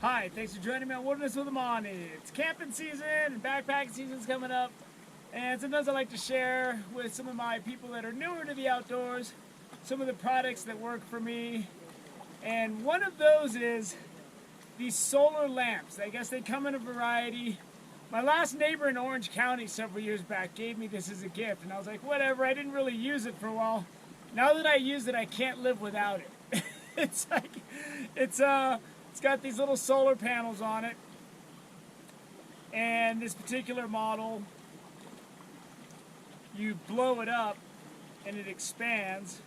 Hi, thanks for joining me on Wilderness with Amani. It's camping season and backpacking season's coming up, and sometimes I like to share with some of my people that are newer to the outdoors some of the products that work for me. And one of those is these solar lamps. I guess they come in a variety. My last neighbor in Orange County several years back gave me this as a gift, and I was like, whatever, I didn't really use it for a while. Now that I use it, I can't live without it. it's like, it's got these little solar panels on it, and this particular model, you blow it up and it expands.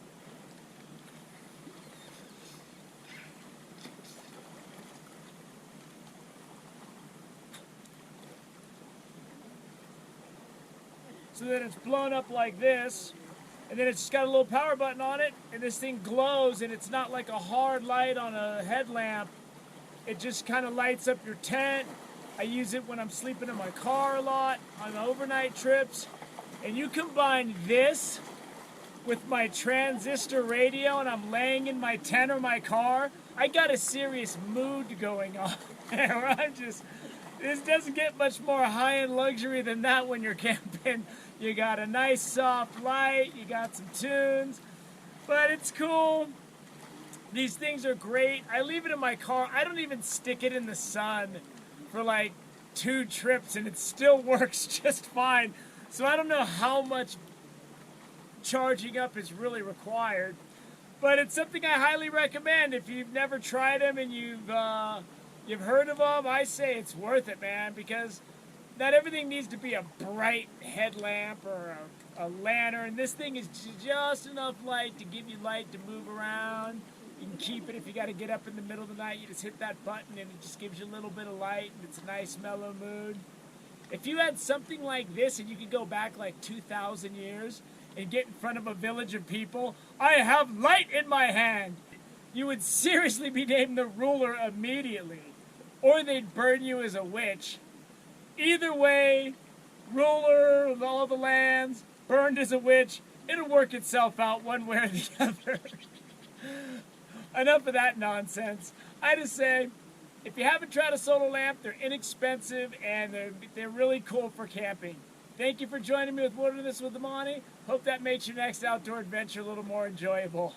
So that it's blown up like this, and then it's just got a little power button on it, and this thing glows, and it's not like a hard light on a headlamp. It just kind of lights up your tent. I use it when I'm sleeping in my car a lot, on overnight trips. And you combine this with my transistor radio and I'm laying in my tent or my car, I got a serious mood going on where I'm just, this doesn't get much more high-end luxury than that when you're camping. You got a nice soft light, you got some tunes, but it's cool. These things are great. I leave it in my car. I don't even stick it in the sun for like 2 trips and it still works just fine. So I don't know how much charging up is really required, but it's something I highly recommend. If you've never tried them and you've heard of them, I say it's worth it, man, because not everything needs to be a bright headlamp or a lantern. This thing is just enough light to give you light to move around. You can keep it if you got to get up in the middle of the night. You just hit that button and it just gives you a little bit of light and it's a nice mellow mood. If you had something like this and you could go back like 2,000 years and get in front of a village of people, I have light in my hand, you would seriously be named the ruler immediately. Or they'd burn you as a witch. Either way, ruler of all the lands, burned as a witch, it'll work itself out one way or the other. Enough of that nonsense. I just say, if you haven't tried a solar lamp, they're inexpensive and they're really cool for camping. Thank you for joining me with Wilderness with Amani. Hope that makes your next outdoor adventure a little more enjoyable.